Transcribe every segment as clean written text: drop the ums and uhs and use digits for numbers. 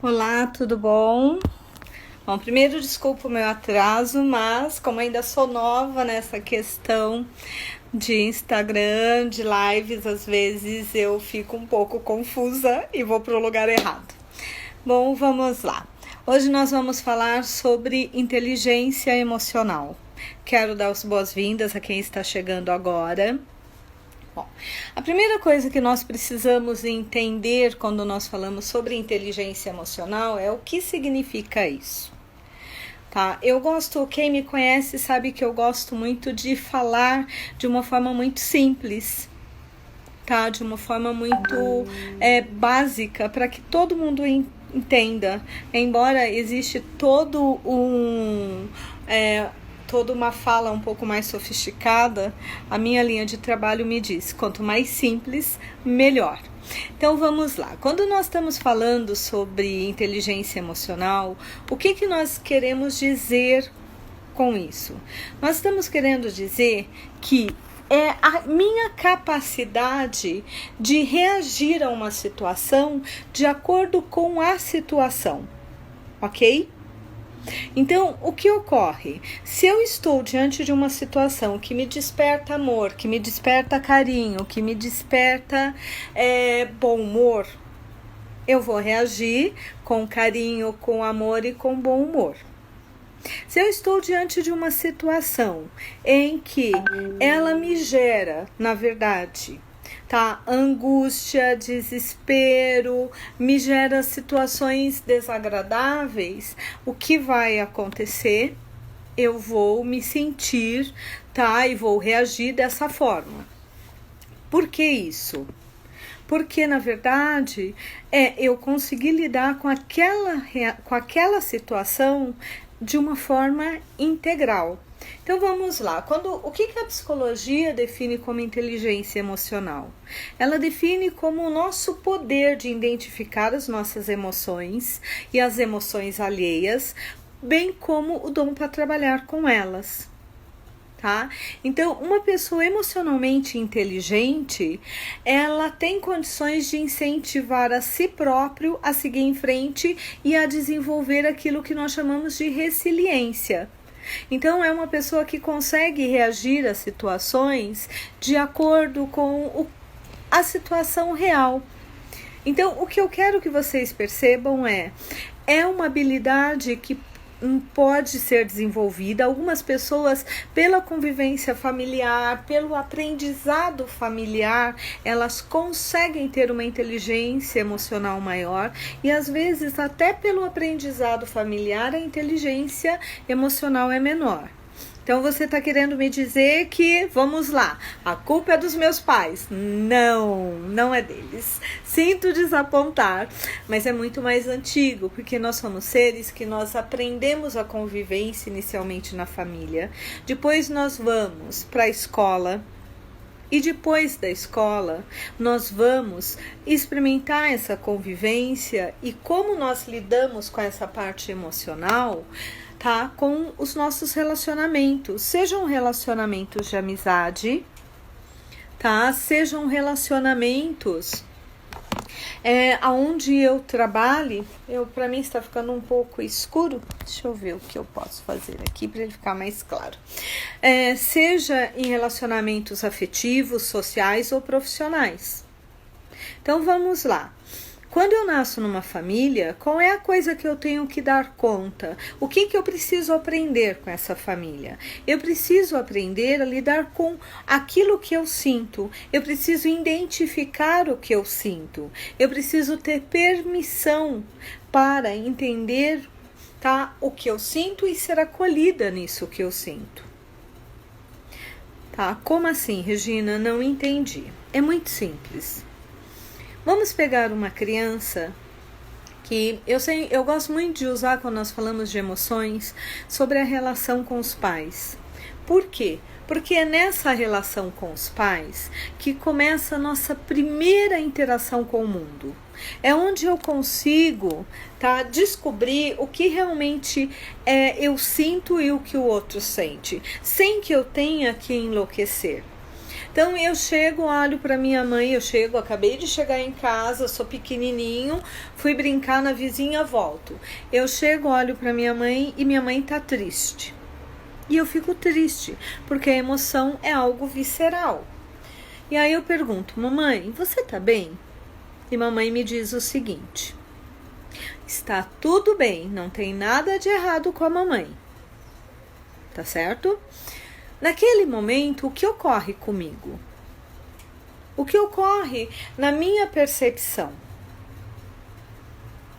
Olá, tudo bom? Bom, primeiro desculpa o meu atraso, mas como ainda sou nova nessa questão de Instagram, de lives, às vezes eu fico um pouco confusa e vou para o lugar errado. Bom, vamos lá. Hoje nós vamos falar sobre inteligência emocional. Quero dar as boas-vindas a quem está chegando agora. Bom, a primeira coisa que nós precisamos entender quando nós falamos sobre inteligência emocional é o que significa isso. Tá? Quem me conhece sabe que eu gosto muito de falar de uma forma muito simples, tá? De uma forma muito básica, para que todo mundo entenda. Embora existe toda uma fala um pouco mais sofisticada, a minha linha de trabalho me diz, quanto mais simples, melhor. Então vamos lá, quando nós estamos falando sobre inteligência emocional, o que nós queremos dizer com isso? Nós estamos querendo dizer que é a minha capacidade de reagir a uma situação de acordo com a situação, ok? Então, o que ocorre? Se eu estou diante de uma situação que me desperta amor, que me desperta carinho, que me desperta bom humor, eu vou reagir com carinho, com amor e com bom humor. Se eu estou diante de uma situação em que ela me gera, na verdade, angústia, desespero, me gera situações desagradáveis, o que vai acontecer? Eu vou me sentir, e vou reagir dessa forma. Por que isso? Porque, na verdade, eu consegui lidar com aquela situação de uma forma integral. Então vamos lá, o que a psicologia define como inteligência emocional? Ela define como o nosso poder de identificar as nossas emoções e as emoções alheias, bem como o dom para trabalhar com elas. Tá? Então, uma pessoa emocionalmente inteligente, ela tem condições de incentivar a si próprio a seguir em frente e a desenvolver aquilo que nós chamamos de resiliência. Então, é uma pessoa que consegue reagir a situações de acordo com a situação real. Então, o que eu quero que vocês percebam é uma habilidade que pode ser desenvolvida. Algumas pessoas, pela convivência familiar, pelo aprendizado familiar, elas conseguem ter uma inteligência emocional maior e às vezes até pelo aprendizado familiar a inteligência emocional é menor. Então você está querendo me dizer que, vamos lá, a culpa é dos meus pais. Não é deles. Sinto desapontar, mas é muito mais antigo, porque nós somos seres que nós aprendemos a convivência inicialmente na família, depois nós vamos para a escola, e depois da escola, nós vamos experimentar essa convivência e como nós lidamos com essa parte emocional, com os nossos relacionamentos, sejam relacionamentos de amizade, sejam relacionamentos aonde eu trabalhe. Para mim está ficando um pouco escuro, deixa eu ver o que eu posso fazer aqui para ele ficar mais claro. Seja em relacionamentos afetivos, sociais ou profissionais. Então vamos lá. Quando eu nasço numa família, qual é a coisa que eu tenho que dar conta? O que eu preciso aprender com essa família? Eu preciso aprender a lidar com aquilo que eu sinto. Eu preciso identificar o que eu sinto. Eu preciso ter permissão para entender, o que eu sinto e ser acolhida nisso que eu sinto. Como assim, Regina? Não entendi. É muito simples. Vamos pegar uma criança que eu gosto muito de usar quando nós falamos de emoções sobre a relação com os pais. Por quê? Porque é nessa relação com os pais que começa a nossa primeira interação com o mundo. É onde eu consigo descobrir o que realmente eu sinto e o que o outro sente, sem que eu tenha que enlouquecer. Então eu chego, olho para minha mãe, acabei de chegar em casa, sou pequenininho, fui brincar na vizinha, volto. Eu chego, olho para minha mãe e minha mãe tá triste. E eu fico triste, porque a emoção é algo visceral. E aí eu pergunto, mamãe, você tá bem? E mamãe me diz o seguinte: está tudo bem, não tem nada de errado com a mamãe. Tá certo? Naquele momento, o que ocorre comigo? O que ocorre na minha percepção?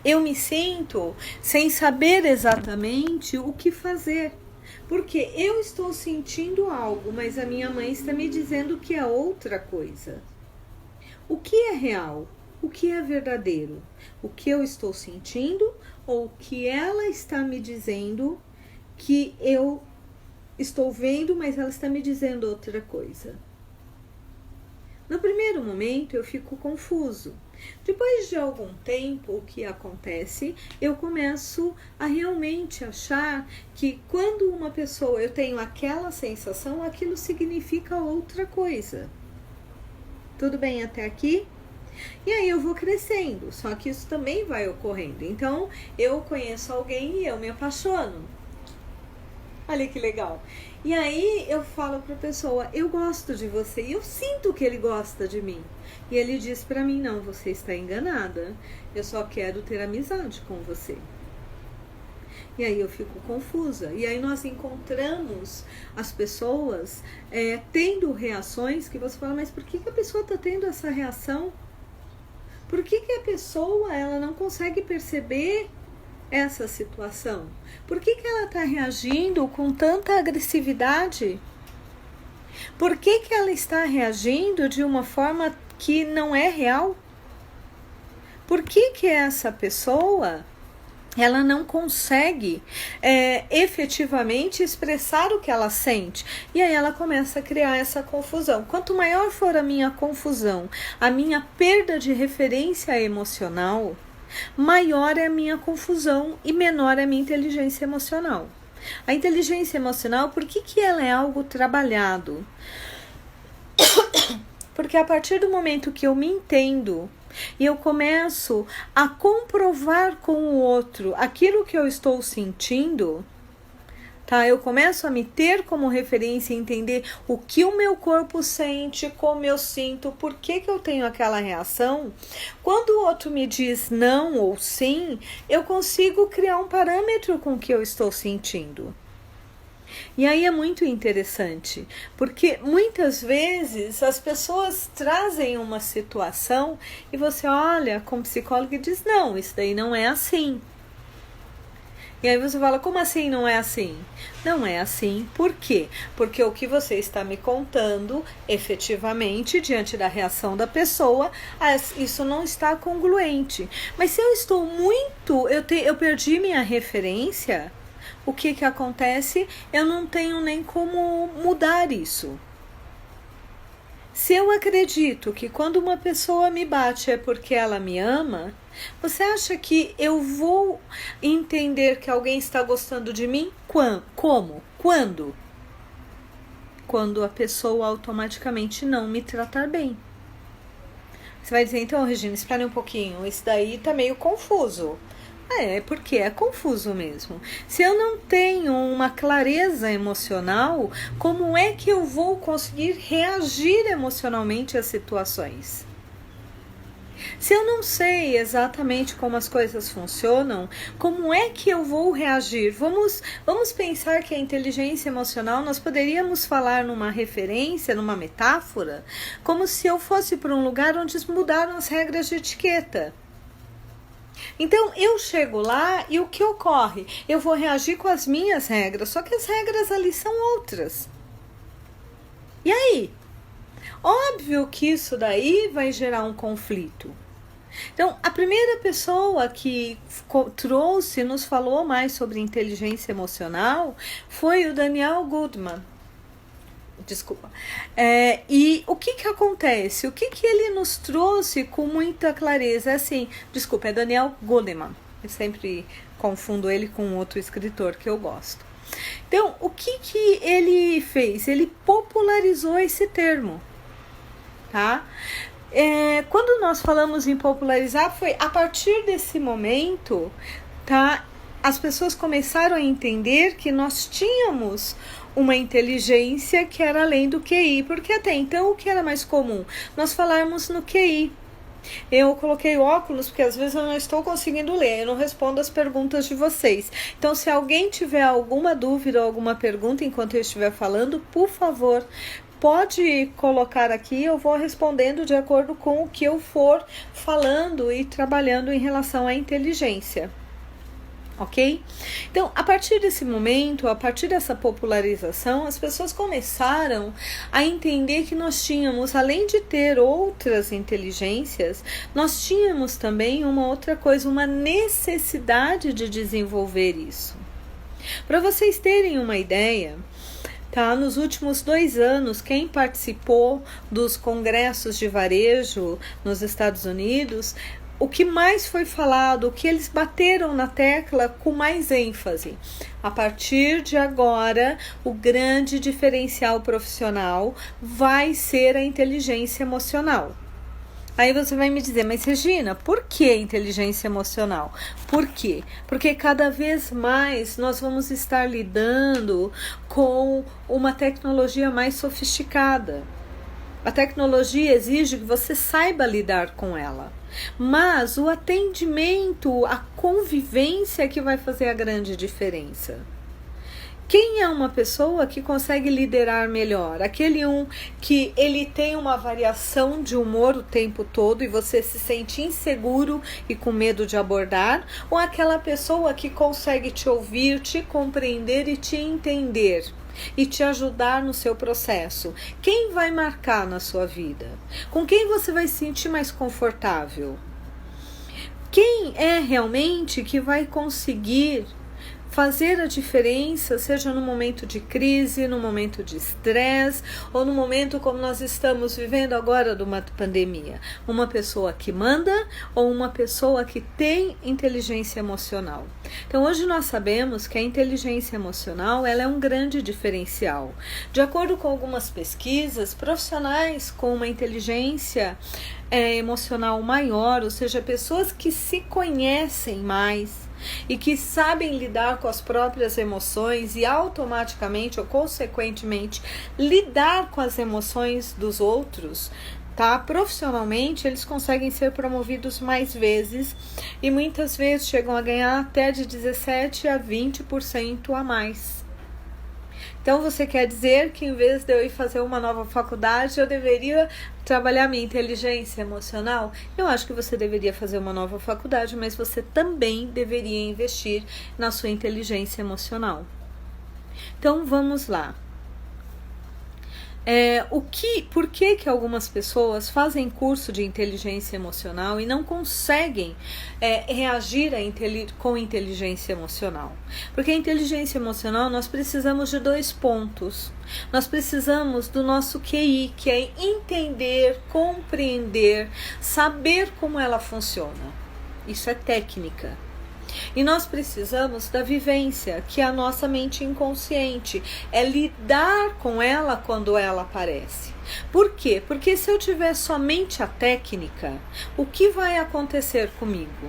Eu me sinto sem saber exatamente o que fazer. Porque eu estou sentindo algo, mas a minha mãe está me dizendo que é outra coisa. O que é real? O que é verdadeiro? O que eu estou sentindo ou o que ela está me dizendo que eu estou vendo, mas ela está me dizendo outra coisa? No primeiro momento eu fico confuso. Depois de algum tempo, o que acontece? Eu começo a realmente achar que quando uma pessoa, eu tenho aquela sensação, aquilo significa outra coisa. Tudo bem até aqui? E aí eu vou crescendo, só que isso também vai ocorrendo. Então, eu conheço alguém e eu me apaixono. Olha que legal. E aí eu falo para a pessoa, eu gosto de você, e eu sinto que ele gosta de mim. E ele diz para mim, não, você está enganada, eu só quero ter amizade com você. E aí eu fico confusa. E aí nós encontramos as pessoas tendo reações que você fala, mas por que a pessoa está tendo essa reação? Por que a pessoa ela não consegue perceber essa situação? Por que ela está reagindo com tanta agressividade? Por que ela está reagindo de uma forma que não é real? Por que essa pessoa ela não consegue efetivamente expressar o que ela sente? E aí ela começa a criar essa confusão. Quanto maior for a minha confusão, a minha perda de referência emocional, maior é a minha confusão e menor é a minha inteligência emocional. A inteligência emocional, por que ela é algo trabalhado? Porque a partir do momento que eu me entendo e eu começo a comprovar com o outro aquilo que eu estou sentindo, tá? Eu começo a me ter como referência e entender o que o meu corpo sente, como eu sinto, por que eu tenho aquela reação. Quando o outro me diz não ou sim, eu consigo criar um parâmetro com o que eu estou sentindo. E aí é muito interessante, porque muitas vezes as pessoas trazem uma situação e você olha como psicólogo e diz, não, isso daí não é assim. E aí você fala, como assim não é assim? Não é assim, por quê? Porque o que você está me contando, efetivamente, diante da reação da pessoa, isso não está congruente. Mas se eu estou eu perdi minha referência, o que acontece? Eu não tenho nem como mudar isso. Se eu acredito que quando uma pessoa me bate é porque ela me ama, você acha que eu vou entender que alguém está gostando de mim? Como? Quando? Quando a pessoa automaticamente não me tratar bem. Você vai dizer, então, Regina, espere um pouquinho, isso daí tá meio confuso. Porque é confuso mesmo. Se eu não tenho uma clareza emocional, como é que eu vou conseguir reagir emocionalmente às situações? Se eu não sei exatamente como as coisas funcionam, como é que eu vou reagir? Vamos pensar que a inteligência emocional, nós poderíamos falar numa referência, numa metáfora, como se eu fosse para um lugar onde mudaram as regras de etiqueta. Então, eu chego lá e o que ocorre? Eu vou reagir com as minhas regras, só que as regras ali são outras. E aí? Óbvio que isso daí vai gerar um conflito. Então, a primeira pessoa que nos falou mais sobre inteligência emocional foi o Daniel Goleman. Desculpa. E o que acontece? O que ele nos trouxe com muita clareza? É Daniel Goleman. Eu sempre confundo ele com outro escritor que eu gosto. Então, o que ele fez? Ele popularizou esse termo. tá? Quando nós falamos em popularizar, foi a partir desse momento, tá? As pessoas começaram a entender que nós tínhamos uma inteligência que era além do QI, porque até então o que era mais comum? Nós falarmos no QI. Eu coloquei óculos porque às vezes eu não estou conseguindo ler, eu não respondo as perguntas de vocês. Então, se alguém tiver alguma dúvida ou alguma pergunta enquanto eu estiver falando, por favor, pode colocar aqui, eu vou respondendo de acordo com o que eu for falando e trabalhando em relação à inteligência. Ok? Então, a partir desse momento, a partir dessa popularização, as pessoas começaram a entender que nós tínhamos, além de ter outras inteligências, nós tínhamos também uma outra coisa, uma necessidade de desenvolver isso. Para vocês terem uma ideia, tá? Nos últimos 2 anos, quem participou dos congressos de varejo nos Estados Unidos, o que mais foi falado, o que eles bateram na tecla com mais ênfase. A partir de agora, o grande diferencial profissional vai ser a inteligência emocional. Aí você vai me dizer, mas Regina, por que inteligência emocional? Por quê? Porque cada vez mais nós vamos estar lidando com uma tecnologia mais sofisticada. A tecnologia exige que você saiba lidar com ela. Mas o atendimento, a convivência é que vai fazer a grande diferença. Quem é uma pessoa que consegue liderar melhor? Aquele que ele tem uma variação de humor o tempo todo e você se sente inseguro e com medo de abordar? Ou aquela pessoa que consegue te ouvir, te compreender e te entender e te ajudar no seu processo? Quem vai marcar na sua vida? Com quem você vai se sentir mais confortável? Quem é realmente que vai conseguir fazer a diferença, seja no momento de crise, no momento de estresse ou no momento como nós estamos vivendo agora de uma pandemia? Uma pessoa que manda ou uma pessoa que tem inteligência emocional? Então, hoje nós sabemos que a inteligência emocional ela é um grande diferencial. De acordo com algumas pesquisas, profissionais com uma inteligência emocional maior, ou seja, pessoas que se conhecem mais, e que sabem lidar com as próprias emoções e automaticamente ou consequentemente lidar com as emoções dos outros, tá? Profissionalmente eles conseguem ser promovidos mais vezes e muitas vezes chegam a ganhar até de 17% a 20% a mais. Então você quer dizer que em vez de eu ir fazer uma nova faculdade, eu deveria trabalhar minha inteligência emocional? Eu acho que você deveria fazer uma nova faculdade, mas você também deveria investir na sua inteligência emocional. Então vamos lá. Por que algumas pessoas fazem curso de inteligência emocional e não conseguem reagir com inteligência emocional? Porque a inteligência emocional nós precisamos de 2 pontos. Nós precisamos do nosso QI, que é entender, compreender, saber como ela funciona. Isso é técnica. E nós precisamos da vivência, que é a nossa mente inconsciente, é lidar com ela quando ela aparece. Por quê? Porque se eu tiver somente a técnica, o que vai acontecer comigo?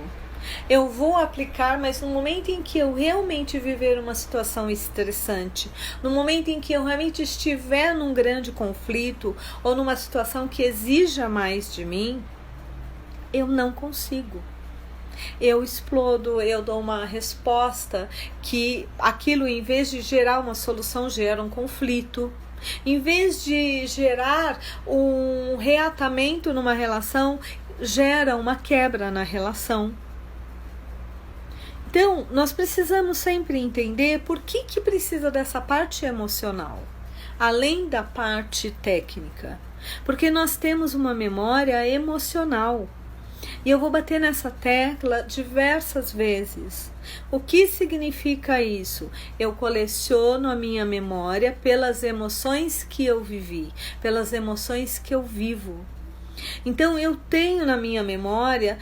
Eu vou aplicar, mas no momento em que eu realmente viver uma situação estressante, no momento em que eu realmente estiver num grande conflito ou numa situação que exija mais de mim, eu não consigo. Eu explodo, eu dou uma resposta que aquilo, em vez de gerar uma solução, gera um conflito. Em vez de gerar um reatamento numa relação, gera uma quebra na relação. Então, nós precisamos sempre entender por que precisa dessa parte emocional, além da parte técnica. Porque nós temos uma memória emocional. E eu vou bater nessa tecla diversas vezes. O que significa isso? Eu coleciono a minha memória pelas emoções que eu vivi, pelas emoções que eu vivo. Então eu tenho na minha memória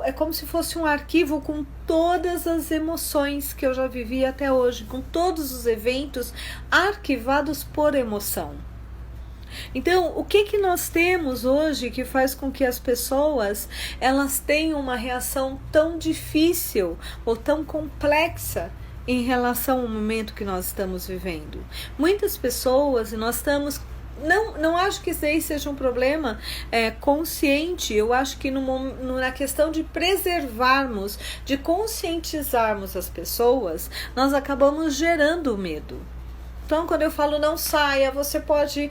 é como se fosse um arquivo com todas as emoções que eu já vivi até hoje, com todos os eventos arquivados por emoção. Então, o que nós temos hoje que faz com que as pessoas elas tenham uma reação tão difícil ou tão complexa em relação ao momento que nós estamos vivendo? Muitas pessoas, e nós estamos... Não acho que isso aí seja um problema consciente. Eu acho que na questão de preservarmos, de conscientizarmos as pessoas, nós acabamos gerando medo. Então, quando eu falo não saia, você pode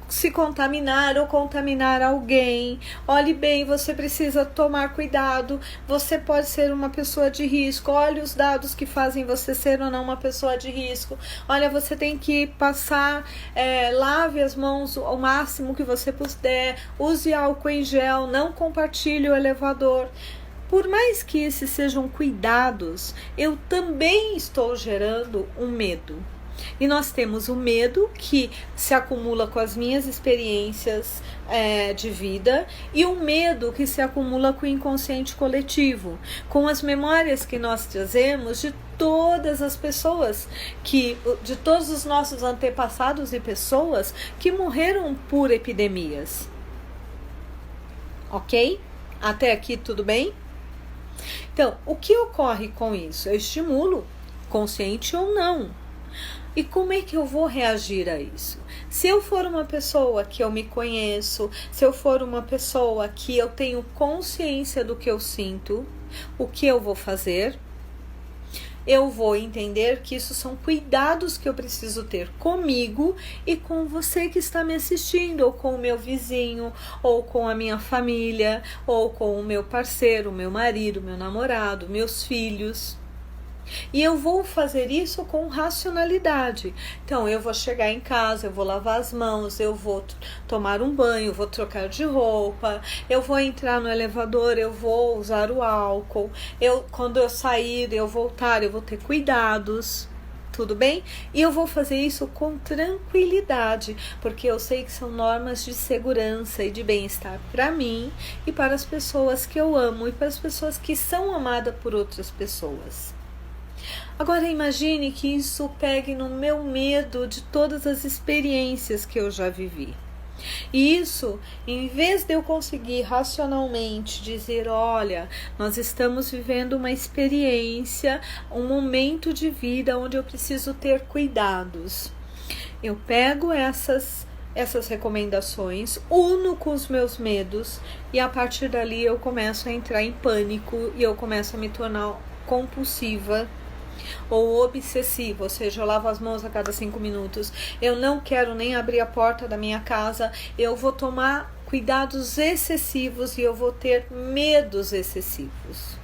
se contaminar ou contaminar alguém. Olhe bem, você precisa tomar cuidado. Você pode ser uma pessoa de risco. Olhe os dados que fazem você ser ou não uma pessoa de risco. Olha, você tem que passar, lave as mãos ao máximo que você puder. Use álcool em gel, não compartilhe o elevador. Por mais que esses sejam cuidados, eu também estou gerando um medo. E nós temos o medo que se acumula com as minhas experiências de vida e o medo que se acumula com o inconsciente coletivo, com as memórias que nós trazemos de todas as pessoas, de todos os nossos antepassados e pessoas que morreram por epidemias. Ok? Até aqui tudo bem? Então, o que ocorre com isso? Eu estimulo, consciente ou não. E como é que eu vou reagir a isso? Se eu for uma pessoa que eu me conheço, se eu for uma pessoa que eu tenho consciência do que eu sinto, o que eu vou fazer? Eu vou entender que isso são cuidados que eu preciso ter comigo e com você que está me assistindo, ou com o meu vizinho, ou com a minha família, ou com o meu parceiro, meu marido, meu namorado, meus filhos. E eu vou fazer isso com racionalidade. Então, eu vou chegar em casa, eu vou lavar as mãos, eu vou tomar um banho, eu vou trocar de roupa, eu vou entrar no elevador, eu vou usar o álcool, quando eu sair, eu voltar, eu vou ter cuidados. Tudo bem? E eu vou fazer isso com tranquilidade, porque eu sei que são normas de segurança e de bem-estar para mim e para as pessoas que eu amo e para as pessoas que são amadas por outras pessoas. Agora imagine que isso pegue no meu medo de todas as experiências que eu já vivi. E isso, em vez de eu conseguir racionalmente dizer, olha, nós estamos vivendo uma experiência, um momento de vida onde eu preciso ter cuidados. Eu pego essas recomendações, uno com os meus medos e a partir dali eu começo a entrar em pânico e eu começo a me tornar compulsiva ou obsessivo, ou seja, eu lavo as mãos a cada 5 minutos, eu não quero nem abrir a porta da minha casa, eu vou tomar cuidados excessivos e eu vou ter medos excessivos.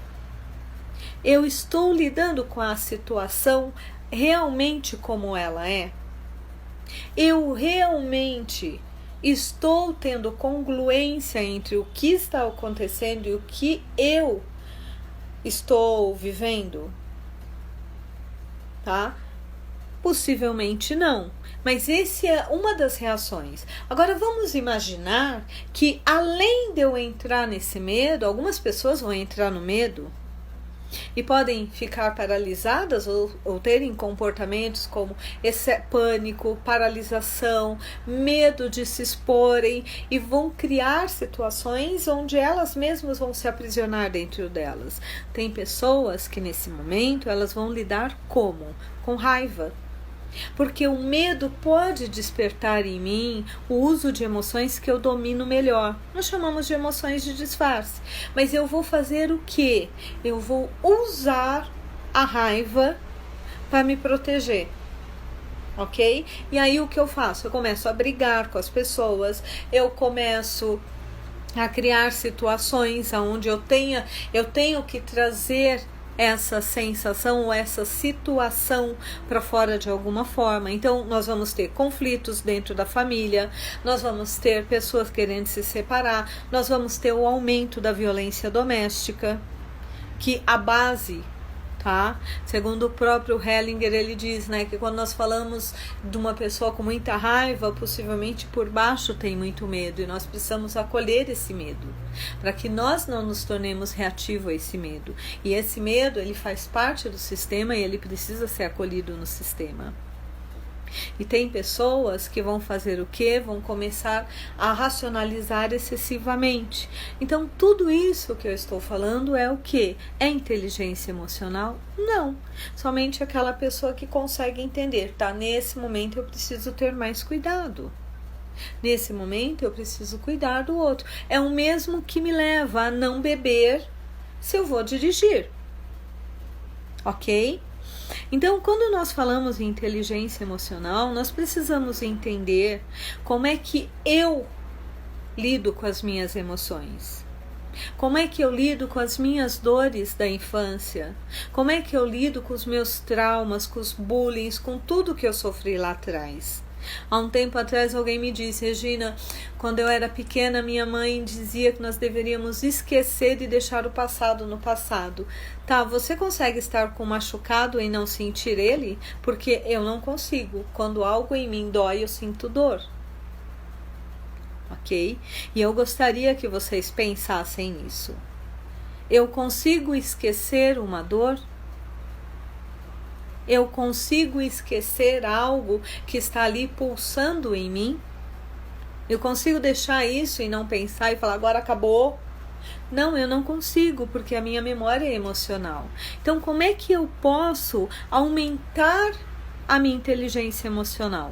Eu estou lidando com a situação realmente como ela é? Eu realmente estou tendo congruência entre o que está acontecendo e o que eu estou vivendo? Tá? Possivelmente não, mas esse é uma das reações. Agora vamos imaginar que além de eu entrar nesse medo, algumas pessoas vão entrar no medo e podem ficar paralisadas ou terem comportamentos como esse pânico, paralisação, medo de se exporem e vão criar situações onde elas mesmas vão se aprisionar dentro delas. Tem pessoas que nesse momento elas vão lidar como? Com raiva. Porque o medo pode despertar em mim o uso de emoções que eu domino melhor. Nós chamamos de emoções de disfarce. Mas eu vou fazer o quê? Eu vou usar a raiva para me proteger. Ok? E aí o que eu faço? Eu começo a brigar com as pessoas, eu começo a criar situações onde eu tenho que trazer essa sensação ou essa situação para fora de alguma forma. Então nós vamos ter conflitos dentro da família, nós vamos ter pessoas querendo se separar, nós vamos ter o aumento da violência doméstica, que a base, tá? Segundo o próprio Hellinger, ele diz, né, que quando nós falamos de uma pessoa com muita raiva, possivelmente por baixo tem muito medo e nós precisamos acolher esse medo, para que nós não nos tornemos reativos a esse medo. E esse medo, ele faz parte do sistema e ele precisa ser acolhido no sistema. E tem pessoas que vão fazer o quê? Vão começar a racionalizar excessivamente. Então, tudo isso que eu estou falando é o quê? É inteligência emocional? Não. Somente aquela pessoa que consegue entender, tá? Nesse momento eu preciso ter mais cuidado. Nesse momento eu preciso cuidar do outro. É o mesmo que me leva a não beber se eu vou dirigir. Ok? Então, quando nós falamos em inteligência emocional, nós precisamos entender como é que eu lido com as minhas emoções. Como é que eu lido com as minhas dores da infância? Como é que eu lido com os meus traumas, com os bullying, com tudo que eu sofri lá atrás? Há um tempo atrás alguém me disse: Regina, quando eu era pequena minha mãe dizia que nós deveríamos esquecer e deixar o passado no passado. Tá, você consegue estar com machucado e não sentir ele? Porque eu não consigo. Quando algo em mim dói, eu sinto dor. Ok? E eu gostaria que vocês pensassem nisso. Eu consigo esquecer uma dor? Eu consigo esquecer algo que está ali pulsando em mim? Eu consigo deixar isso e não pensar e falar, agora acabou? Não, eu não consigo, porque a minha memória é emocional. Então, como é que eu posso aumentar a minha inteligência emocional?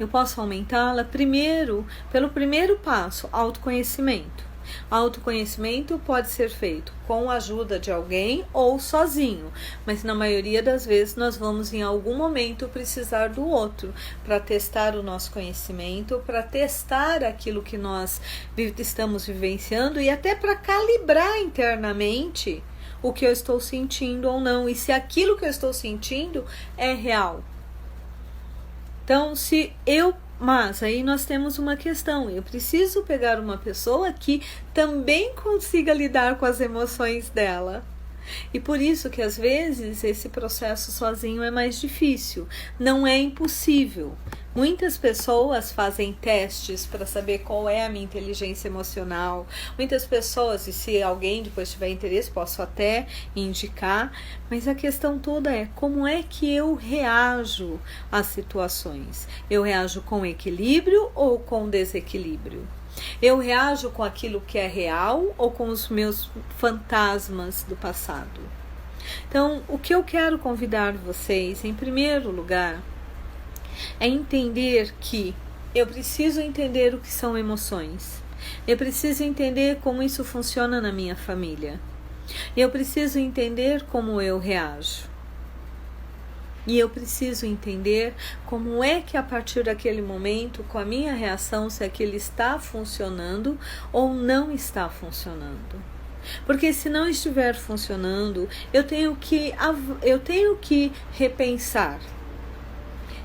Eu posso aumentá-la primeiro, pelo primeiro passo, autoconhecimento. Autoconhecimento pode ser feito com a ajuda de alguém ou sozinho, mas na maioria das vezes nós vamos em algum momento precisar do outro para testar o nosso conhecimento, para testar aquilo que nós estamos vivenciando e até para calibrar internamente o que eu estou sentindo ou não, e se aquilo que eu estou sentindo é real. Então, mas aí nós temos uma questão, eu preciso pegar uma pessoa que também consiga lidar com as emoções dela. E por isso que às vezes esse processo sozinho é mais difícil. Não é impossível. Muitas pessoas fazem testes para saber qual é a minha inteligência emocional. Muitas pessoas, e se alguém depois tiver interesse, posso até indicar. Mas a questão toda é como é que eu reajo às situações. Eu reajo com equilíbrio ou com desequilíbrio? Eu reajo com aquilo que é real ou com os meus fantasmas do passado? Então, o que eu quero convidar vocês, em primeiro lugar, é entender que eu preciso entender o que são emoções. Eu preciso entender como isso funciona na minha família. Eu preciso entender como eu reajo. E eu preciso entender como é que a partir daquele momento, com a minha reação, se aquilo está funcionando ou não está funcionando. Porque se não estiver funcionando, eu tenho que repensar.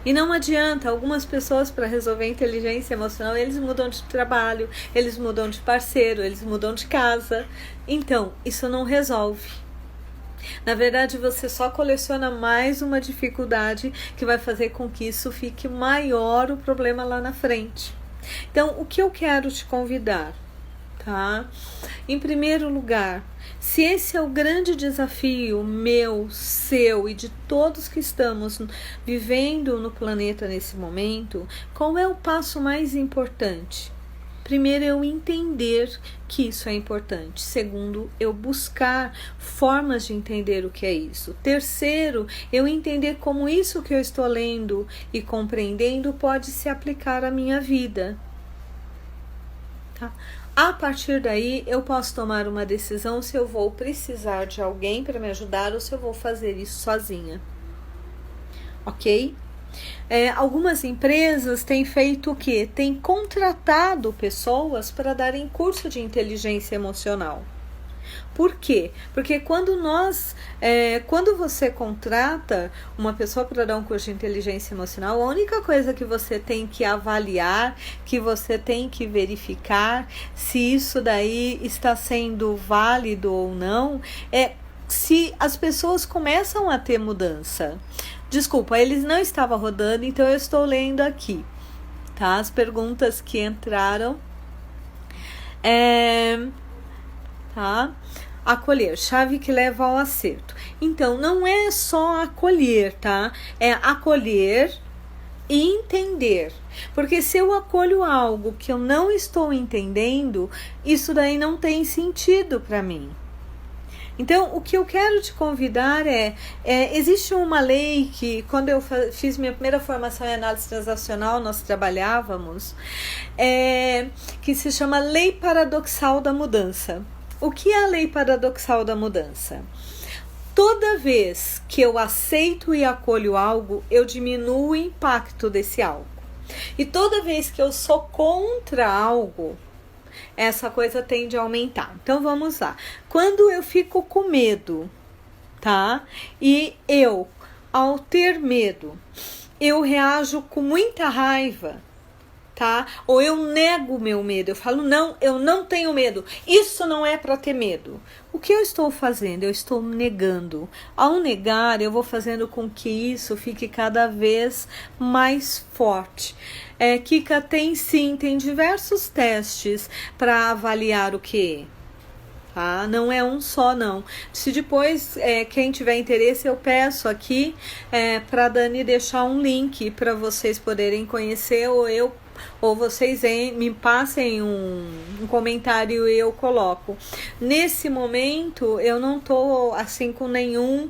E não adianta, algumas pessoas para resolver inteligência emocional, eles mudam de trabalho, eles mudam de parceiro, eles mudam de casa. Então, isso não resolve. Na verdade, você só coleciona mais uma dificuldade que vai fazer com que isso fique maior o problema lá na frente. Então, o que eu quero te convidar, tá? Em primeiro lugar, se esse é o grande desafio meu, seu e de todos que estamos vivendo no planeta nesse momento, qual é o passo mais importante? Primeiro, eu entender que isso é importante. Segundo, eu buscar formas de entender o que é isso. Terceiro, eu entender como isso que eu estou lendo e compreendendo pode se aplicar à minha vida. Tá? A partir daí, eu posso tomar uma decisão se eu vou precisar de alguém para me ajudar ou se eu vou fazer isso sozinha. Ok? Algumas empresas têm feito o quê? Têm contratado pessoas para darem curso de inteligência emocional. Por quê? Porque quando você contrata uma pessoa para dar um curso de inteligência emocional, a única coisa que você tem que avaliar, que você tem que verificar se isso daí está sendo válido ou não, é se as pessoas começam a ter mudança. Desculpa, eles não estavam rodando, então eu estou lendo aqui, tá? As perguntas que entraram. Tá? acolher, chave que leva ao acerto. Então, não é só acolher, tá? É acolher e entender. Porque se eu acolho algo que eu não estou entendendo, isso daí não tem sentido para mim. Então, o que eu quero te convidar existe uma lei que, quando eu fiz minha primeira formação em análise transacional, nós trabalhávamos, que se chama Lei Paradoxal da Mudança. O que é a Lei Paradoxal da Mudança? Toda vez que eu aceito e acolho algo, eu diminuo o impacto desse algo. E toda vez que eu sou contra algo, essa coisa tende a aumentar. Então vamos lá. Quando eu fico com medo, tá? E ao ter medo, eu reajo com muita raiva, tá? Ou eu nego o meu medo. Eu falo, não, eu não tenho medo. Isso não é para ter medo. O que eu estou fazendo? Eu estou negando. Ao negar, eu vou fazendo com que isso fique cada vez mais forte. Kika, tem diversos testes para avaliar o que tá? Não é um só, não. Se depois, quem tiver interesse, eu peço aqui para a Dani deixar um link para vocês poderem conhecer, ou vocês me passem um comentário e eu coloco. Nesse momento, eu não estou assim com nenhum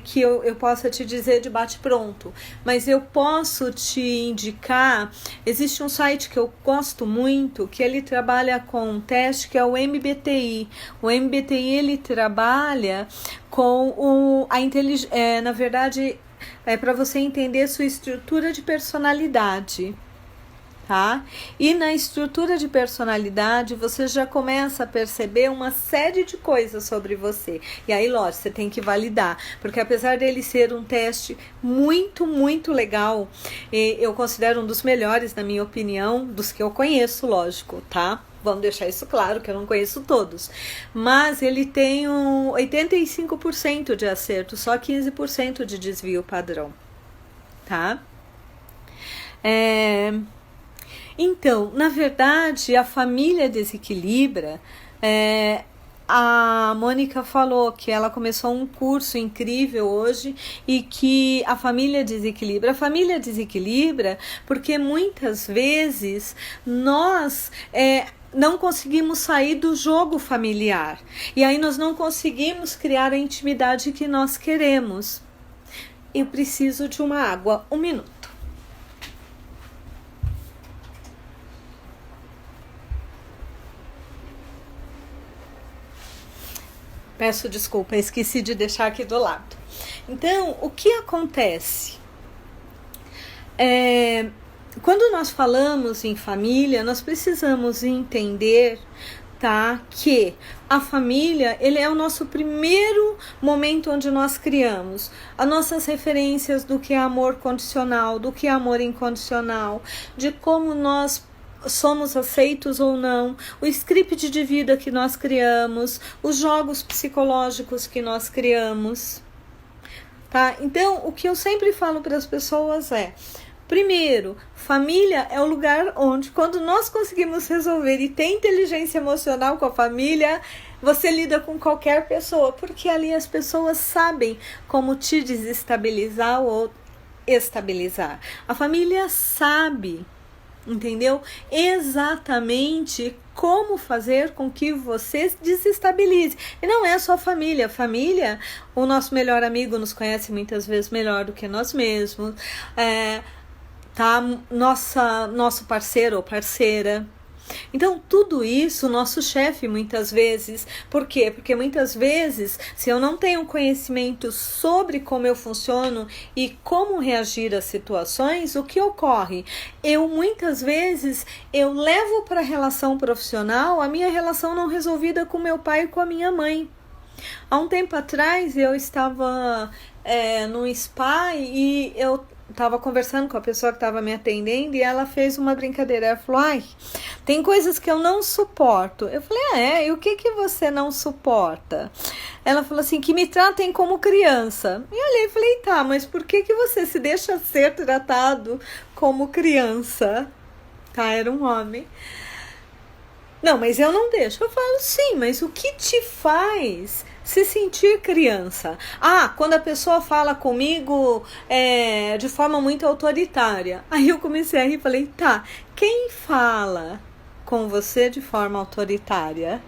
que eu possa te dizer de bate-pronto, mas eu posso te indicar, existe um site que eu gosto muito, que ele trabalha com um teste que é o MBTI. O MBTI, ele trabalha com a inteligência, na verdade, para você entender sua estrutura de personalidade. Tá? E na estrutura de personalidade você já começa a perceber uma série de coisas sobre você. E aí, lógico, você tem que validar, porque apesar dele ser um teste muito, muito legal, eu considero um dos melhores, na minha opinião, dos que eu conheço, lógico, tá? Vamos deixar isso claro, que eu não conheço todos. Mas ele tem 85% de acerto, só 15% de desvio padrão, tá? Então, na verdade, a família desequilibra. A Mônica falou que ela começou um curso incrível hoje e que a família desequilibra. A família desequilibra porque muitas vezes nós não conseguimos sair do jogo familiar. E aí nós não conseguimos criar a intimidade que nós queremos. Eu preciso de uma água, 1 minuto. Peço desculpa, esqueci de deixar aqui do lado. Então, o que acontece? Quando nós falamos em família, nós precisamos entender, tá, que a família, ele é o nosso primeiro momento onde nós criamos as nossas referências do que é amor condicional, do que é amor incondicional, de como nós somos aceitos ou não, o script de vida que nós criamos, os jogos psicológicos que nós criamos, tá? Então, o que eu sempre falo para as pessoas primeiro, família é o lugar onde, quando nós conseguimos resolver e ter inteligência emocional com a família, você lida com qualquer pessoa, porque ali as pessoas sabem como te desestabilizar ou estabilizar. A família sabe, entendeu? Exatamente como fazer com que você desestabilize. E não é só família. Família, o nosso melhor amigo nos conhece muitas vezes melhor do que nós mesmos. Tá? Nosso parceiro ou parceira. Então, tudo isso, nosso chefe muitas vezes, por quê? Porque muitas vezes, se eu não tenho conhecimento sobre como eu funciono e como reagir às situações, o que ocorre? Muitas vezes, eu levo para a relação profissional a minha relação não resolvida com meu pai e com a minha mãe. Há um tempo atrás, eu estava num spa e eu estava conversando com a pessoa que estava me atendendo e ela fez uma brincadeira. Ela falou, tem coisas que eu não suporto. Eu falei, e o que você não suporta? Ela falou assim, que me tratem como criança. E eu olhei e falei, tá, mas por que você se deixa ser tratado como criança? Tá, era um homem. Não, mas eu não deixo. Eu falo, sim, mas o que te faz se sentir criança? Ah, quando a pessoa fala comigo de forma muito autoritária. Aí eu comecei a rir e falei, tá, quem fala com você de forma autoritária?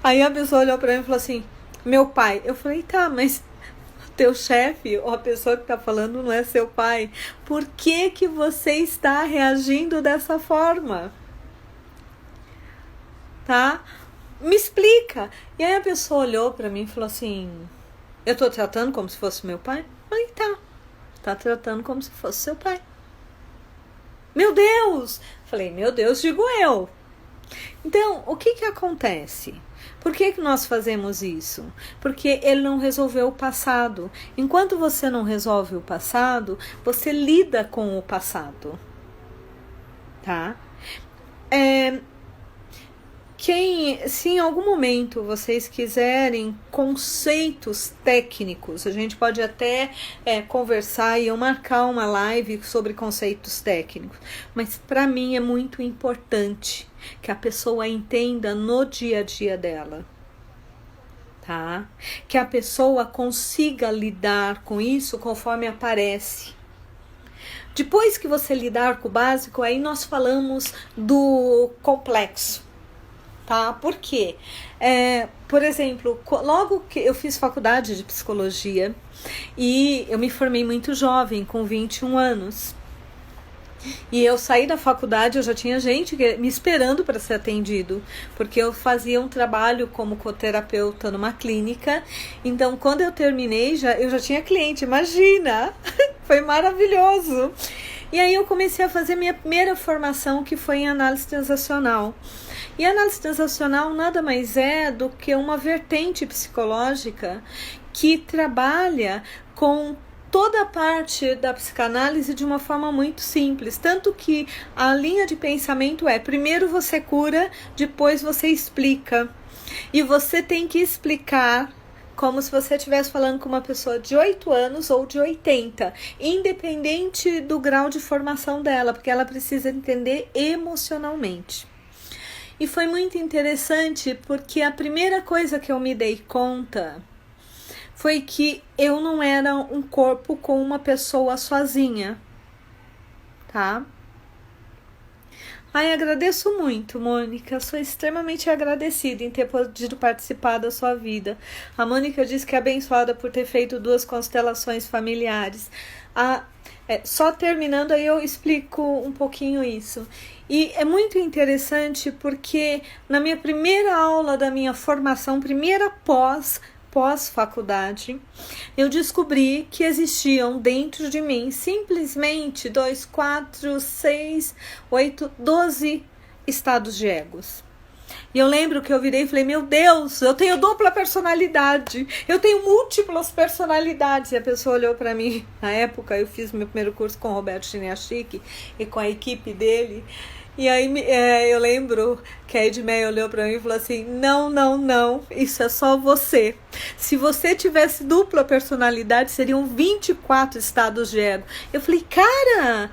Aí a pessoa olhou pra mim e falou assim, meu pai. Eu falei, tá, mas teu chefe ou a pessoa que tá falando não é seu pai. Por que que você está reagindo dessa forma? Tá? Me explica. E aí a pessoa olhou pra mim e falou assim, eu tô tratando como se fosse meu pai? Eu falei, tá tratando como se fosse seu pai. Meu Deus! Falei, meu Deus, digo eu. Então, o que que acontece? Por que que nós fazemos isso? Porque ele não resolveu o passado. Enquanto você não resolve o passado, você lida com o passado. Tá? Se em algum momento vocês quiserem conceitos técnicos, a gente pode até conversar e eu marcar uma live sobre conceitos técnicos, mas para mim é muito importante que a pessoa entenda no dia a dia dela, tá? Que a pessoa consiga lidar com isso conforme aparece. Depois que você lidar com o básico, aí nós falamos do complexo. Tá? Por quê? Por exemplo, logo que eu fiz faculdade de psicologia e eu me formei muito jovem, com 21 anos. E eu saí da faculdade, eu já tinha gente me esperando para ser atendido, porque eu fazia um trabalho como coterapeuta numa clínica. Então, quando eu terminei, eu já tinha cliente, imagina! Foi maravilhoso! E aí eu comecei a fazer minha primeira formação, que foi em análise transacional. E a análise transacional nada mais é do que uma vertente psicológica que trabalha com toda a parte da psicanálise de uma forma muito simples. Tanto que a linha de pensamento primeiro você cura, depois você explica. E você tem que explicar como se você estivesse falando com uma pessoa de 8 anos ou de 80, independente do grau de formação dela, porque ela precisa entender emocionalmente. E foi muito interessante porque a primeira coisa que eu me dei conta foi que eu não era um corpo com uma pessoa sozinha, tá? Ai, agradeço muito, Mônica. Sou extremamente agradecida em ter podido participar da sua vida. A Mônica diz que é abençoada por ter feito 2 constelações familiares. Só terminando, aí eu explico um pouquinho isso. E é muito interessante porque na minha primeira aula da minha formação, primeira pós-faculdade, eu descobri que existiam dentro de mim simplesmente 2, 4, 6, 8, 12 estados de egos. E eu lembro que eu virei e falei, meu Deus, eu tenho dupla personalidade, eu tenho múltiplas personalidades. E a pessoa olhou para mim, na época eu fiz meu primeiro curso com o Roberto Chiniachik e com a equipe dele. E aí eu lembro que a Edmeia olhou para mim e falou assim, não, isso é só você. Se você tivesse dupla personalidade, seriam 24 estados de ego. Eu falei, cara,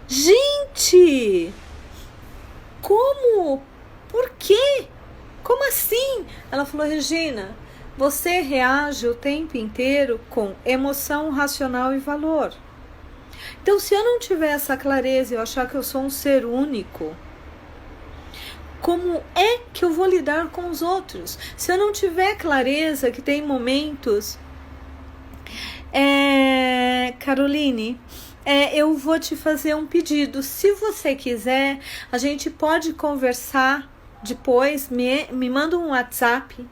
gente, como? Por quê? Como assim? Ela falou, Regina, você reage o tempo inteiro com emoção, racional e valor. Então, se eu não tiver essa clareza e eu achar que eu sou um ser único, como é que eu vou lidar com os outros? Se eu não tiver clareza que tem momentos... Caroline, eu vou te fazer um pedido. Se você quiser, a gente pode conversar depois, me manda um WhatsApp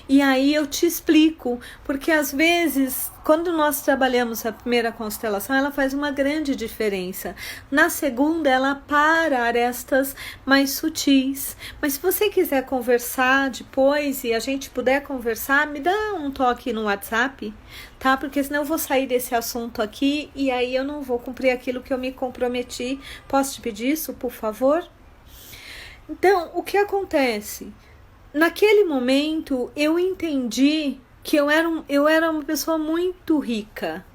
e aí eu te explico, porque às vezes quando nós trabalhamos a primeira constelação, ela faz uma grande diferença. Na segunda, ela para arestas mais sutis. Mas se você quiser conversar depois e a gente puder conversar, me dá um toque no WhatsApp, tá? Porque senão eu vou sair desse assunto aqui e aí eu não vou cumprir aquilo que eu me comprometi. Posso te pedir isso, por favor? Então, o que acontece? Naquele momento, eu entendi que eu era uma pessoa muito rica,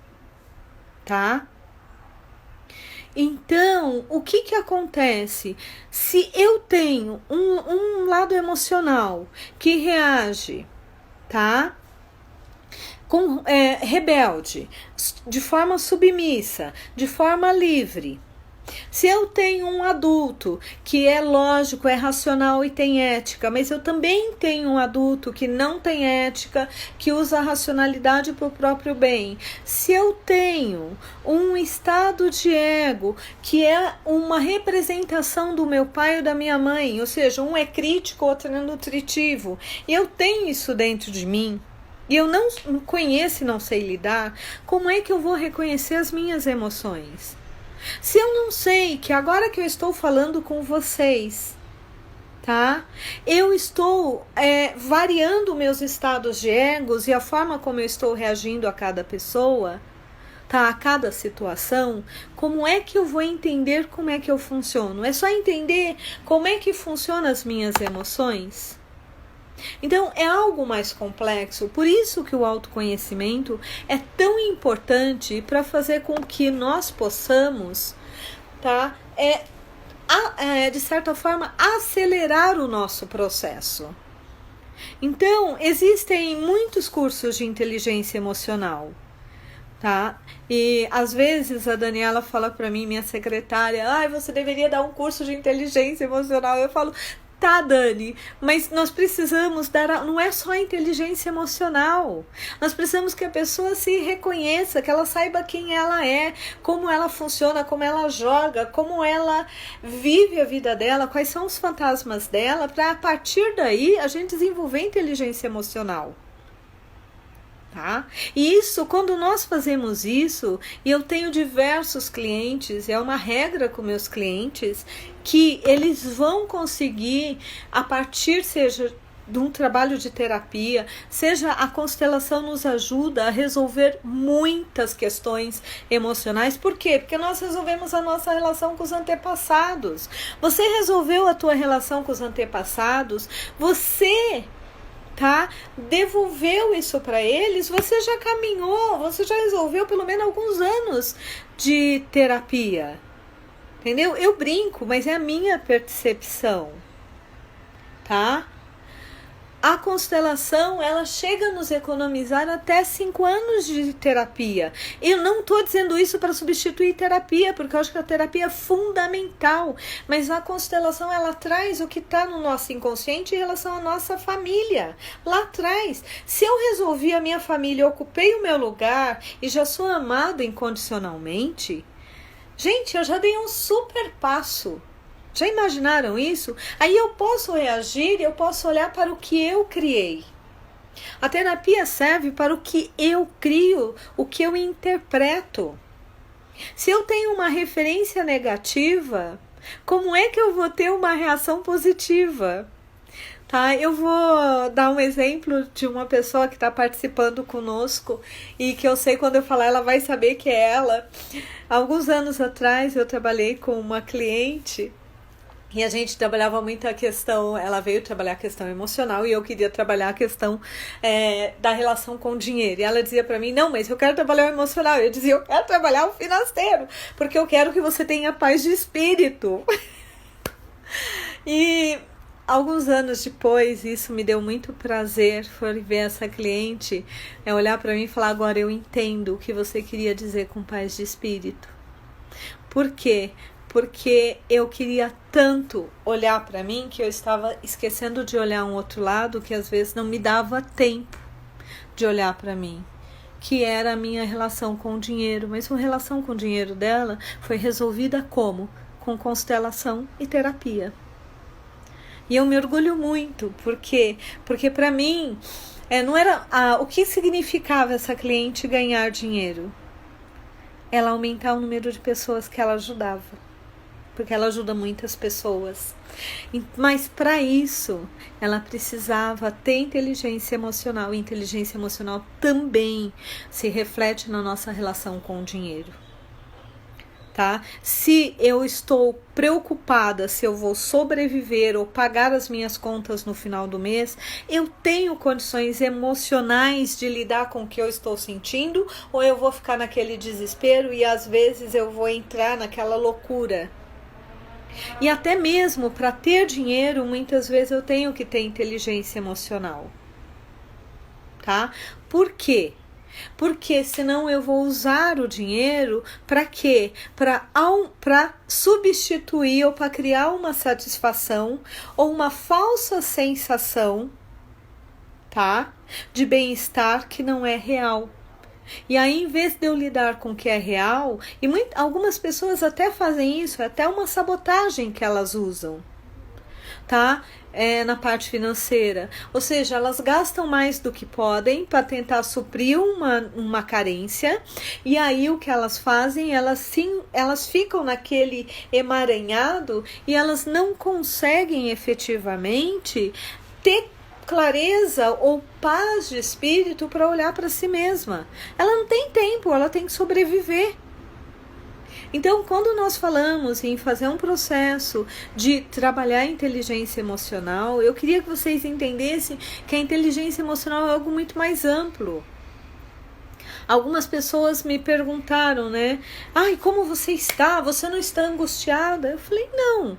tá? Então, o que que acontece? Se eu tenho um lado emocional que reage, tá? Rebelde, de forma submissa, de forma livre. Se eu tenho um adulto que é lógico, é racional e tem ética, mas eu também tenho um adulto que não tem ética, que usa a racionalidade para o próprio bem. Se eu tenho um estado de ego que é uma representação do meu pai ou da minha mãe, ou seja, um é crítico, outro é nutritivo, e eu tenho isso dentro de mim, e eu não conheço e não sei lidar, como é que eu vou reconhecer as minhas emoções? Se eu não sei que agora que eu estou falando com vocês, tá? Eu estou variando meus estados de egos e a forma como eu estou reagindo a cada pessoa, tá? A cada situação, como é que eu vou entender como é que eu funciono? É só entender como é que funcionam as minhas emoções? Então, é algo mais complexo, por isso que o autoconhecimento é tão importante para fazer com que nós possamos, tá, de certa forma, acelerar o nosso processo. Então, existem muitos cursos de inteligência emocional, tá? E às vezes a Daniela fala para mim, minha secretária, você deveria dar um curso de inteligência emocional. Eu falo, tá, Dani, mas nós precisamos não é só inteligência emocional, nós precisamos que a pessoa se reconheça, que ela saiba quem ela é, como ela funciona, como ela joga, como ela vive a vida dela, quais são os fantasmas dela, para a partir daí a gente desenvolver inteligência emocional. Tá? E isso, quando nós fazemos isso, e eu tenho diversos clientes, é uma regra com meus clientes, que eles vão conseguir, a partir, seja de um trabalho de terapia, seja a constelação nos ajuda a resolver muitas questões emocionais. Por quê? Porque nós resolvemos a nossa relação com os antepassados. Você resolveu a tua relação com os antepassados, você devolveu isso para eles, você já caminhou, você já resolveu pelo menos alguns anos de terapia, entendeu? Eu brinco, mas é a minha percepção, tá? A constelação, ela chega a nos economizar até 5 anos de terapia. Eu não estou dizendo isso para substituir terapia, porque eu acho que a terapia é fundamental. Mas a constelação, ela traz o que está no nosso inconsciente em relação à nossa família. Lá atrás, se eu resolvi a minha família, ocupei o meu lugar e já sou amado incondicionalmente, gente, eu já dei um super passo. Já imaginaram isso? Aí eu posso reagir, eu posso olhar para o que eu criei. A terapia serve para o que eu crio, o que eu interpreto. Se eu tenho uma referência negativa, como é que eu vou ter uma reação positiva? Tá? Eu vou dar um exemplo de uma pessoa que está participando conosco e que eu sei, quando eu falar, ela vai saber que é ela. Alguns anos atrás eu trabalhei com uma cliente e a gente trabalhava muito a questão, ela veio trabalhar a questão emocional e eu queria trabalhar a questão da relação com o dinheiro. E ela dizia para mim, não, mas eu quero trabalhar o emocional. Eu dizia, eu quero trabalhar o financeiro, porque eu quero que você tenha paz de espírito. E alguns anos depois, isso me deu muito prazer, foi ver essa cliente olhar para mim e falar, agora eu entendo o que você queria dizer com paz de espírito. Por quê? Porque eu queria tanto olhar para mim que eu estava esquecendo de olhar um outro lado que às vezes não me dava tempo de olhar para mim, que era a minha relação com o dinheiro. Mas a relação com o dinheiro dela foi resolvida como? Com constelação e terapia. E eu me orgulho muito, porque para mim não era o que significava essa cliente ganhar dinheiro. Ela aumentar o número de pessoas que ela ajudava, porque ela ajuda muitas pessoas. Mas para isso, ela precisava ter inteligência emocional. E inteligência emocional também se reflete na nossa relação com o dinheiro. tá? Se eu estou preocupada se eu vou sobreviver ou pagar as minhas contas no final do mês, eu tenho condições emocionais de lidar com o que eu estou sentindo, ou eu vou ficar naquele desespero e às vezes eu vou entrar naquela loucura. E até mesmo para ter dinheiro, muitas vezes eu tenho que ter inteligência emocional, tá? Por quê? Porque senão eu vou usar o dinheiro para quê? Para substituir ou para criar uma satisfação ou uma falsa sensação, tá? De bem-estar que não é real. E aí, em vez de eu lidar com o que é real, e algumas pessoas até fazem isso, é até uma sabotagem que elas usam, tá? Na parte financeira. Ou seja, elas gastam mais do que podem para tentar suprir uma carência, e aí o que elas fazem, elas ficam naquele emaranhado e elas não conseguem efetivamente ter clareza ou paz de espírito para olhar para si mesma. Ela não tem tempo, ela tem que sobreviver. Então, quando nós falamos em fazer um processo de trabalhar a inteligência emocional, eu queria que vocês entendessem que a inteligência emocional é algo muito mais amplo. Algumas pessoas me perguntaram, né? Ai, como você está? Você não está angustiada? Eu falei, não.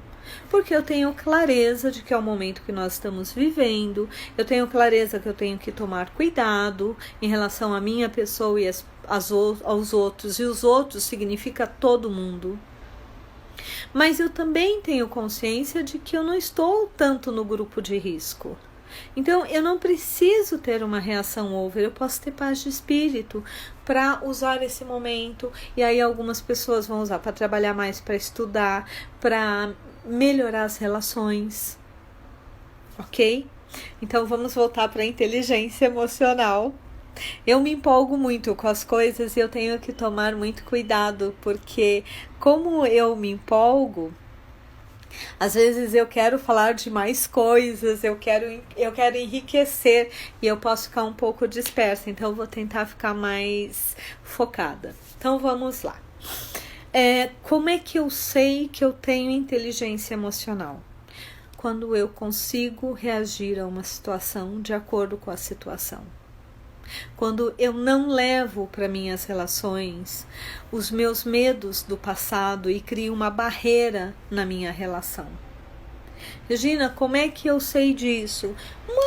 Porque eu tenho clareza de que é o momento que nós estamos vivendo, eu tenho clareza que eu tenho que tomar cuidado em relação à minha pessoa e aos outros, e os outros significa todo mundo. Mas eu também tenho consciência de que eu não estou tanto no grupo de risco. Então, eu não preciso ter uma reação over, eu posso ter paz de espírito para usar esse momento. E aí algumas pessoas vão usar para trabalhar mais, para estudar, para melhorar as relações, ok? Então vamos voltar para a inteligência emocional. Eu me empolgo muito com as coisas e eu tenho que tomar muito cuidado, porque como eu me empolgo, às vezes eu quero falar de mais coisas, eu quero enriquecer e eu posso ficar um pouco dispersa, então eu vou tentar ficar mais focada. Então vamos lá. Como é que eu sei que eu tenho inteligência emocional? Quando eu consigo reagir a uma situação de acordo com a situação. Quando eu não levo para minhas relações os meus medos do passado e crio uma barreira na minha relação. Regina, como é que eu sei disso?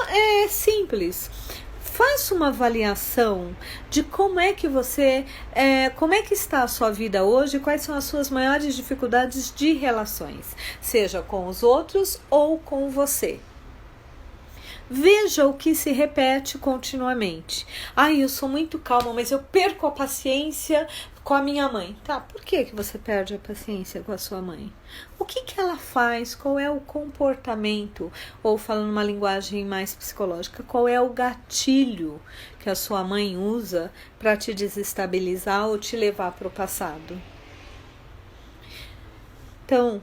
É simples. Faça uma avaliação de como é que está a sua vida hoje, quais são as suas maiores dificuldades de relações, seja com os outros ou com você. Veja o que se repete continuamente. Eu sou muito calma, mas eu perco a paciência com a minha mãe. Tá, por que você perde a paciência com a sua mãe? O que ela faz? Qual é o comportamento? Ou falando uma linguagem mais psicológica, qual é o gatilho que a sua mãe usa para te desestabilizar ou te levar para o passado? Então,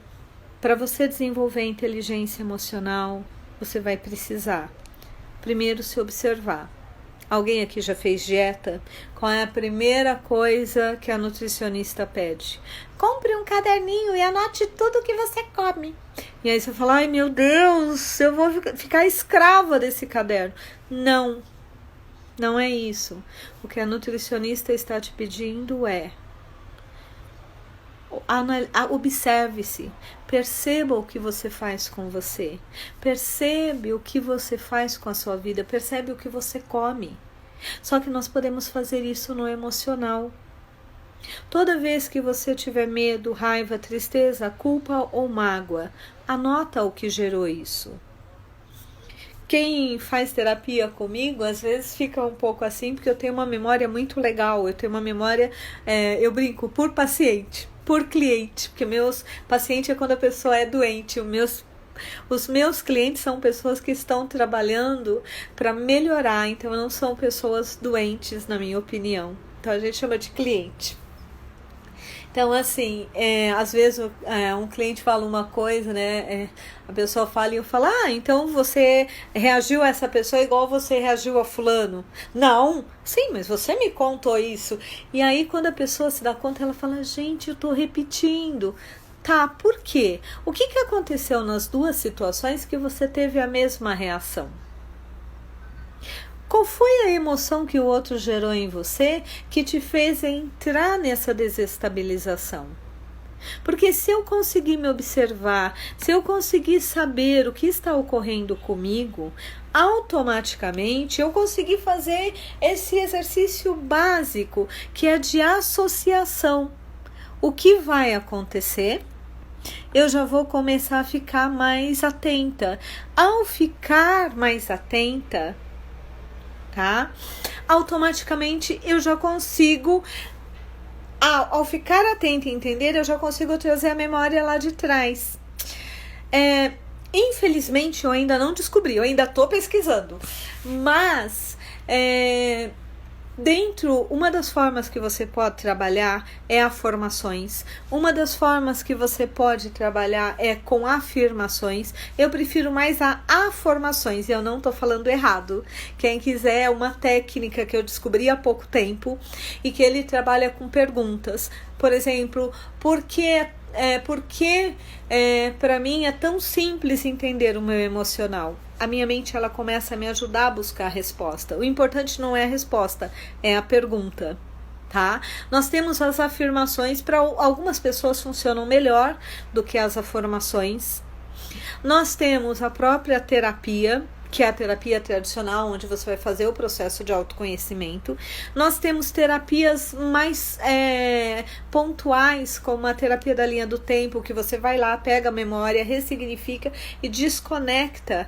para você desenvolver a inteligência emocional, você vai precisar primeiro se observar. Alguém aqui já fez dieta? Qual é a primeira coisa que a nutricionista pede? Compre um caderninho e anote tudo que você come. E aí você fala, ai meu Deus, eu vou ficar escrava desse caderno. Não é isso. O que a nutricionista está te pedindo é: observe-se, perceba o que você faz com você, percebe o que você faz com a sua vida, percebe o que você come. Só que nós podemos fazer isso no emocional. Toda vez que você tiver medo, raiva, tristeza, culpa ou mágoa, anota o que gerou isso. Quem faz terapia comigo, às vezes fica um pouco assim, porque eu tenho uma memória muito legal, eu tenho uma memória, eu brinco, por paciente. Por cliente, porque meus pacientes é quando a pessoa é doente, os meus clientes são pessoas que estão trabalhando para melhorar, então não são pessoas doentes, na minha opinião. Então a gente chama de cliente. Então, assim, às vezes um cliente fala uma coisa, né? A pessoa fala e eu falo, então você reagiu a essa pessoa igual você reagiu a fulano. Não, sim, mas você me contou isso. E aí, quando a pessoa se dá conta, ela fala, gente, eu tô repetindo. Tá, por quê? O que aconteceu nas duas situações que você teve a mesma reação? Qual foi a emoção que o outro gerou em você que te fez entrar nessa desestabilização? Porque se eu conseguir me observar, se eu conseguir saber o que está ocorrendo comigo, automaticamente eu consegui fazer esse exercício básico, que é de associação. O que vai acontecer? Eu já vou começar a ficar mais atenta. Ao ficar mais atenta, tá? Automaticamente eu já consigo, ao ficar atenta e entender, eu já consigo trazer a memória lá de trás. Infelizmente eu ainda não descobri, eu ainda tô pesquisando, mas uma das formas que você pode trabalhar é afirmações. Uma das formas que você pode trabalhar é com afirmações. Eu prefiro mais afirmações, e eu não estou falando errado. Quem quiser, é uma técnica que eu descobri há pouco tempo e que ele trabalha com perguntas. Por exemplo, por que para mim é tão simples entender o meu emocional? A minha mente ela começa a me ajudar a buscar a resposta. O importante não é a resposta, é a pergunta, tá? Nós temos as afirmações, para algumas pessoas funcionam melhor do que as afirmações. Nós temos a própria terapia, que é a terapia tradicional, onde você vai fazer o processo de autoconhecimento. Nós temos terapias mais pontuais, como a terapia da linha do tempo, que você vai lá, pega a memória, ressignifica e desconecta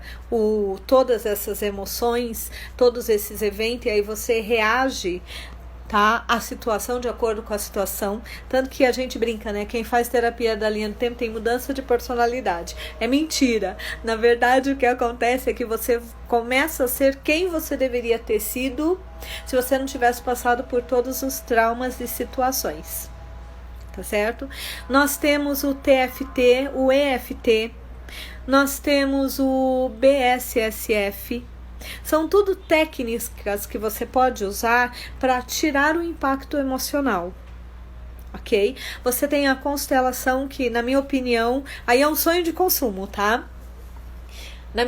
todas essas emoções, todos esses eventos, e aí você reage, tá? A situação de acordo com a situação. Tanto que a gente brinca, né? Quem faz terapia da linha do tempo tem mudança de personalidade. É mentira. Na verdade, o que acontece é que você começa a ser quem você deveria ter sido se você não tivesse passado por todos os traumas e situações. Tá certo? Nós temos o TFT, o EFT, nós temos o BSSF. São tudo técnicas que você pode usar para tirar o impacto emocional, ok? Você tem a constelação que, na minha opinião, aí é um sonho de consumo, tá?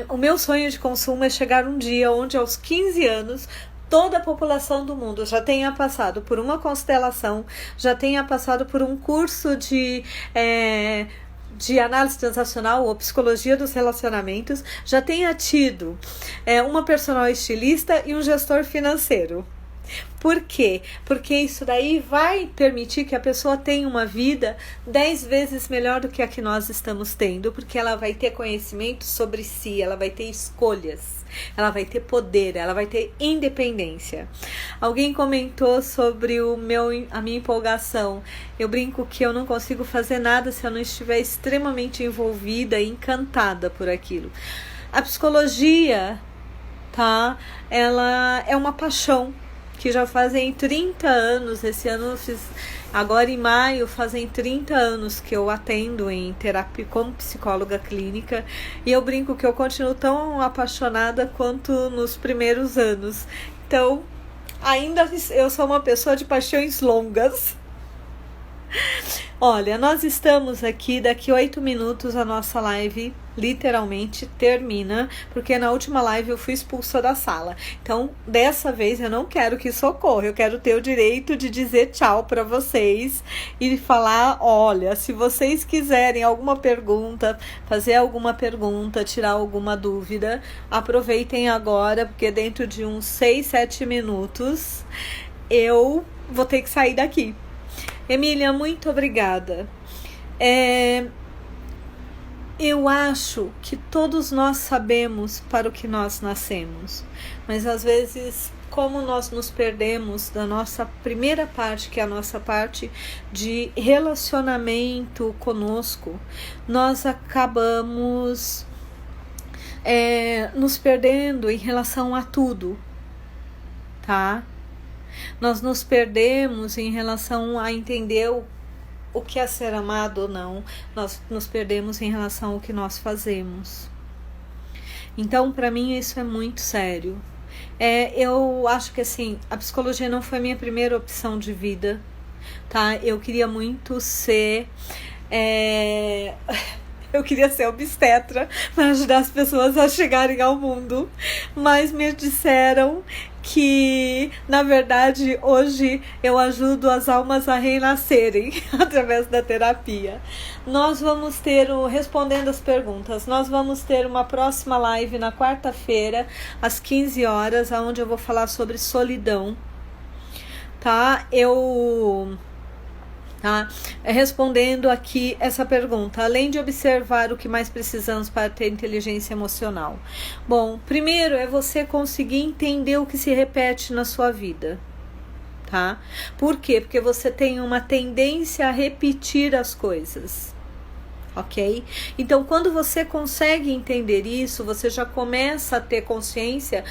O meu sonho de consumo é chegar um dia onde aos 15 anos toda a população do mundo já tenha passado por uma constelação, já tenha passado por um curso de análise transacional ou psicologia dos relacionamentos, já tenha tido uma personal estilista e um gestor financeiro. Por quê? Porque isso daí vai permitir que a pessoa tenha uma vida 10 vezes melhor do que a que nós estamos tendo, porque ela vai ter conhecimento sobre si, ela vai ter escolhas, ela vai ter poder, ela vai ter independência. Alguém comentou sobre a minha empolgação. Eu brinco que eu não consigo fazer nada se eu não estiver extremamente envolvida e encantada por aquilo. A psicologia, tá? Ela é uma paixão que já fazem 30 anos, esse ano eu fiz, agora em maio, fazem 30 anos que eu atendo em terapia como psicóloga clínica, e eu brinco que eu continuo tão apaixonada quanto nos primeiros anos. Então, ainda eu sou uma pessoa de paixões longas. Olha, nós estamos aqui, daqui 8 minutos a nossa live literalmente termina, porque na última live eu fui expulsa da sala. Então, dessa vez eu não quero que isso ocorra, eu quero ter o direito de dizer tchau para vocês e falar, olha, se vocês quiserem alguma pergunta, fazer alguma pergunta, tirar alguma dúvida, aproveitem agora, porque dentro de uns 6, 7 minutos eu vou ter que sair daqui. Emília, muito obrigada. Eu acho que todos nós sabemos para o que nós nascemos, mas às vezes, como nós nos perdemos da nossa primeira parte, que é a nossa parte de relacionamento conosco, nós acabamos nos perdendo em relação a tudo, tá? Nós nos perdemos em relação a entender o que é ser amado ou não, nós nos perdemos em relação ao que nós fazemos. Então, para mim, isso é muito sério. Eu acho que assim, a psicologia não foi a minha primeira opção de vida, tá? Eu queria muito ser... Eu queria ser obstetra para ajudar as pessoas a chegarem ao mundo, mas me disseram que, na verdade, hoje eu ajudo as almas a renascerem através da terapia. Nós vamos ter, respondendo as perguntas, nós vamos ter uma próxima live na quarta-feira, às 15 horas, onde eu vou falar sobre solidão, tá? Respondendo aqui essa pergunta, além de observar o que mais precisamos para ter inteligência emocional. Bom, primeiro é você conseguir entender o que se repete na sua vida, tá? Por quê? Porque você tem uma tendência a repetir as coisas, ok? Então, quando você consegue entender isso, você já começa a ter consciência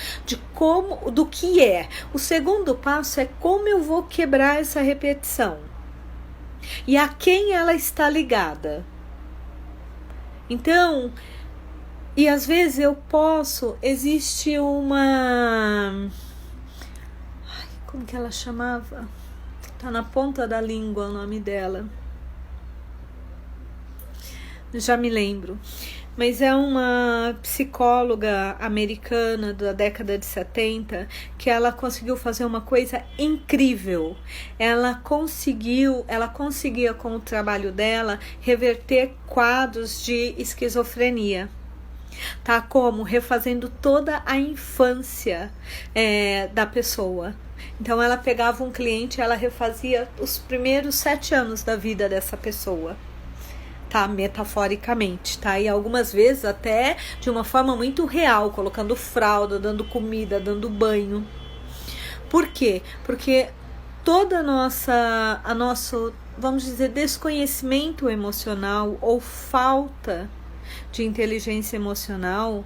do que é. O segundo passo é como eu vou quebrar essa repetição. E a quem ela está ligada. Então, e às vezes existe uma... como que ela chamava? Tá na ponta da língua o nome dela. Já me lembro. Mas é uma psicóloga americana da década de 70 que ela conseguiu fazer uma coisa incrível. Ela conseguia com o trabalho dela reverter quadros de esquizofrenia. Tá? Como? Refazendo toda a infância da pessoa. Então ela pegava um cliente e ela refazia os primeiros 7 anos da vida dessa pessoa. Tá, metaforicamente, tá? E algumas vezes até de uma forma muito real, colocando fralda, dando comida, dando banho. Por quê? Porque toda nosso, vamos dizer, desconhecimento emocional ou falta de inteligência emocional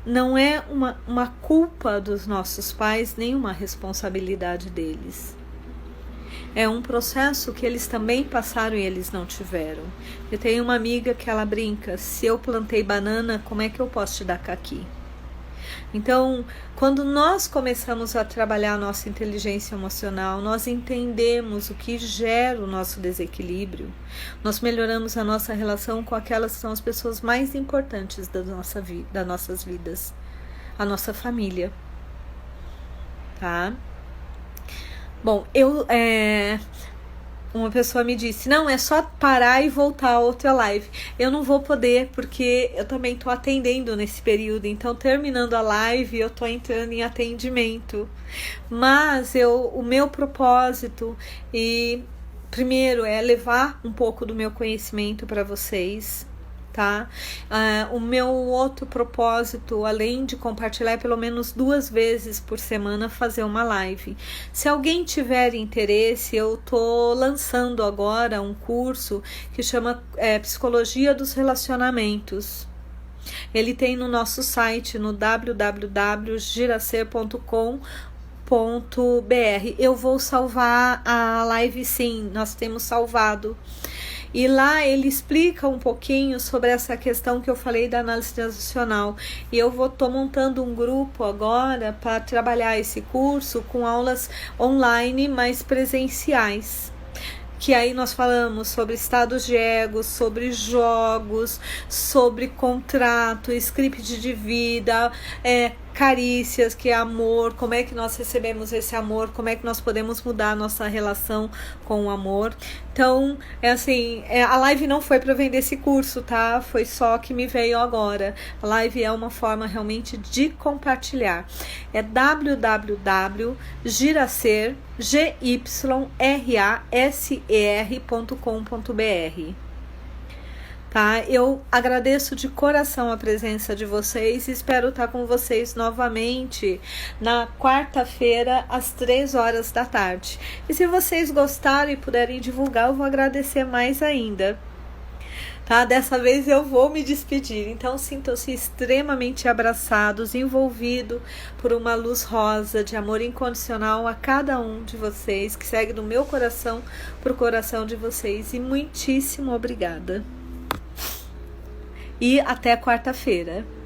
não é uma culpa dos nossos pais, nem uma responsabilidade deles. É um processo que eles também passaram e eles não tiveram. Eu tenho uma amiga que ela brinca, se eu plantei banana, como é que eu posso te dar caqui? Então, quando nós começamos a trabalhar a nossa inteligência emocional, nós entendemos o que gera o nosso desequilíbrio, nós melhoramos a nossa relação com aquelas que são as pessoas mais importantes das nossas vidas, a nossa família, tá? Bom, uma pessoa me disse, não, é só parar e voltar a outra live. Eu não vou poder, porque eu também estou atendendo nesse período. Então, terminando a live, eu estou entrando em atendimento. Mas o meu propósito, primeiro, é levar um pouco do meu conhecimento para vocês, tá? O meu outro propósito, além de compartilhar pelo menos 2 vezes por semana, fazer uma live. Se alguém tiver interesse, eu tô lançando agora um curso que chama Psicologia dos Relacionamentos. Ele tem no nosso site, no www.giracer.com.br. Eu vou salvar a live, sim, nós temos salvado. E lá ele explica um pouquinho sobre essa questão que eu falei da análise transacional. E eu tô montando um grupo agora para trabalhar esse curso com aulas online, mas presenciais. Que aí nós falamos sobre estados de ego, sobre jogos, sobre contrato, script de vida, carícias, que é amor, como é que nós recebemos esse amor, como é que nós podemos mudar a nossa relação com o amor. Então, a live não foi para vender esse curso, tá? Foi só que me veio agora. A live é uma forma realmente de compartilhar. É www.giracer.com.br. Tá? Eu agradeço de coração a presença de vocês e espero estar com vocês novamente na quarta-feira às 3 horas da tarde. E se vocês gostarem e puderem divulgar, eu vou agradecer mais ainda. tá? Dessa vez eu vou me despedir, então sintam-se extremamente abraçados, envolvidos por uma luz rosa de amor incondicional a cada um de vocês, que segue do meu coração para o coração de vocês, e muitíssimo obrigada. E até quarta-feira.